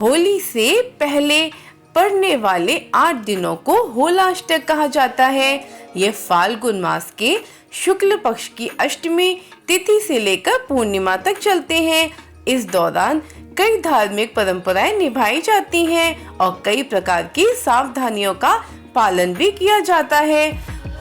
होली से पहले पड़ने वाले 8 दिनों को होलाष्टक कहा जाता है। ये फाल्गुन मास के शुक्ल पक्ष की अष्टमी तिथि से लेकर पूर्णिमा तक चलते हैं। इस दौरान कई धार्मिक परंपराएं निभाई जाती हैं और कई प्रकार की सावधानियों का पालन भी किया जाता है।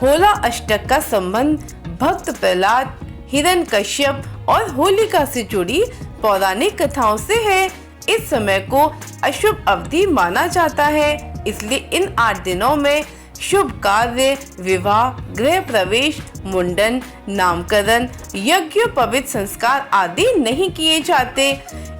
होला अष्टक का संबंध भक्त प्रहलाद, हिरण्यकश्यप और होलिका से जुड़ी पौराणिक कथाओं से है। इस समय को अशुभ अवधि माना जाता है, इसलिए इन 8 दिनों में शुभ कार्य, विवाह, गृह प्रवेश, मुंडन, नामकरण, यज्ञ, पवित्र संस्कार आदि नहीं किए जाते।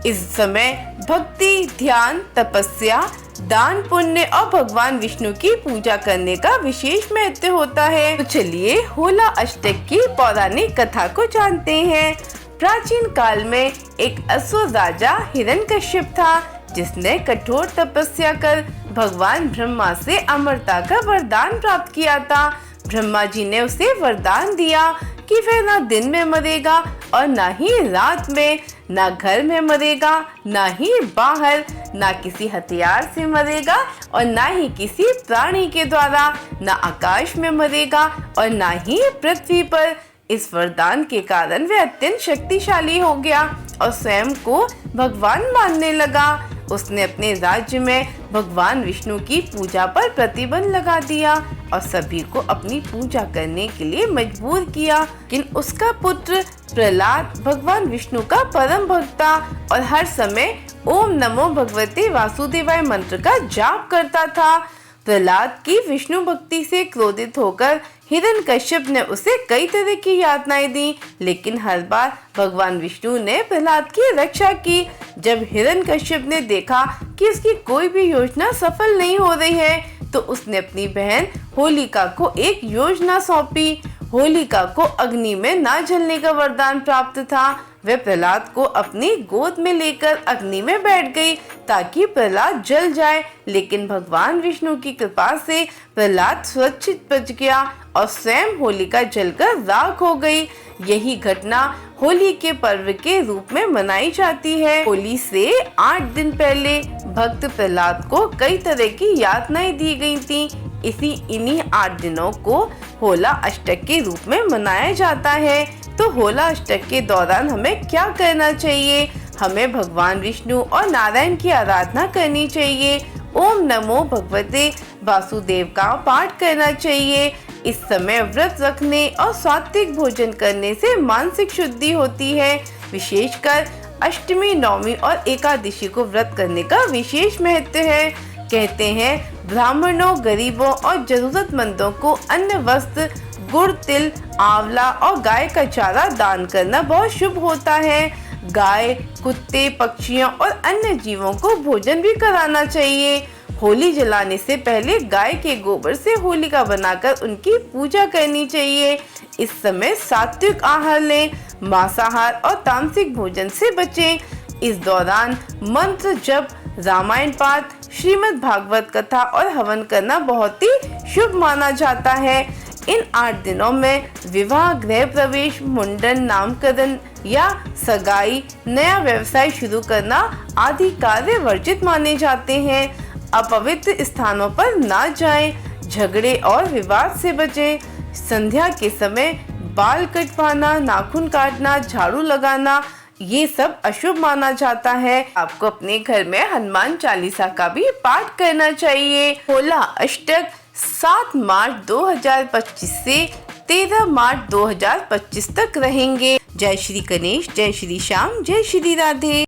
इस समय भक्ति, ध्यान, तपस्या, दान, पुण्य और भगवान विष्णु की पूजा करने का विशेष महत्व होता है। तो चलिए होला अष्टक की पौराणिक कथा को जानते हैं। प्राचीन काल में एक असुर राजा हिरण्यकश्यप था, जिसने कठोर तपस्या कर भगवान ब्रह्मा से अमरता का वरदान प्राप्त किया था। ब्रह्मा जी ने उसे वरदान दिया कि वह ना दिन में मरेगा और ना ही रात में, ना घर में मरेगा, ना ही बाहर, ना किसी हथियार से मरेगा और ना ही किसी प्राणी के द्वारा, ना आकाश में मरेगा और ना ही पृथ्वी पर। इस वरदान के कारण वह अत्यंत शक्तिशाली हो गया और स्वयं को भगवान मानने लगा। उसने अपने राज्य में भगवान विष्णु की पूजा पर प्रतिबंध लगा दिया और सभी को अपनी पूजा करने के लिए मजबूर किया। लेकिन उसका पुत्र प्रहलाद भगवान विष्णु का परम भक्त था और हर समय ओम नमो भगवते वासुदेवाय मंत्र का जाप करता था। प्रहलाद की विष्णु भक्ति से क्रोधित होकर हिरण्यकश्यप ने उसे कई तरह की यातनाएं दी, लेकिन हर बार भगवान विष्णु ने प्रहलाद की रक्षा की। जब हिरण्यकश्यप ने देखा कि उसकी कोई भी योजना सफल नहीं हो रही है, तो उसने अपनी बहन होलिका को एक योजना सौंपी। होलिका को अग्नि में ना जलने का वरदान प्राप्त था। वह प्रहलाद को अपनी गोद में लेकर अग्नि में बैठ गई ताकि प्रहलाद जल जाए, लेकिन भगवान विष्णु की कृपा से प्रहलाद सुरक्षित बच गया और स्वयं होलिका जलकर राख हो गई। यही घटना होली के पर्व के रूप में मनाई जाती है। होली से 8 दिन पहले भक्त प्रहलाद को कई तरह की यातनाएं दी गई थी। इन्हीं 8 दिनों को होला अष्टक के रूप में मनाया जाता है। तो होला अष्टक के दौरान हमें क्या करना चाहिए? हमें भगवान विष्णु और नारायण की आराधना करनी चाहिए। ओम नमो भगवते वासुदेव का पाठ करना चाहिए। इस समय व्रत रखने और सात्विक भोजन करने से मानसिक शुद्धि होती है। विशेषकर अष्टमी, नवमी और एकादशी को व्रत करने का विशेष महत्व है। कहते हैं ब्राह्मणों, गरीबों और जरूरतमंदों को अन्न, वस्त्र, गुड़, तिल, आंवला और गाय का चारा दान करना बहुत शुभ होता है। गाय, कुत्ते, पक्षियों और अन्य जीवों को भोजन भी कराना चाहिए। होली जलाने से पहले गाय के गोबर से होलिका बनाकर उनकी पूजा करनी चाहिए। इस समय सात्विक आहार लें, मांसाहार और तामसिक भोजन से बचें। इस दौरान मंत्र जप, रामायण पाठ, श्रीमद् भागवत कथा और हवन करना बहुत ही शुभ माना जाता है। इन 8 दिनों में विवाह, गृह प्रवेश, मुंडन, नामकरण या सगाई, नया व्यवसाय शुरू करना आदि कार्य वर्जित माने जाते हैं। अपवित्र स्थानों पर ना जाएं, झगड़े और विवाद से बचें। संध्या के समय बाल कटवाना, नाखून काटना, झाड़ू लगाना ये सब अशुभ माना जाता है। आपको अपने घर में हनुमान चालीसा का भी पाठ करना चाहिए। होला अष्टक 7 मार्च 2025 से 13 मार्च 2025 तक रहेंगे। जय श्री गणेश, जय श्री श्याम, जय श्री राधे।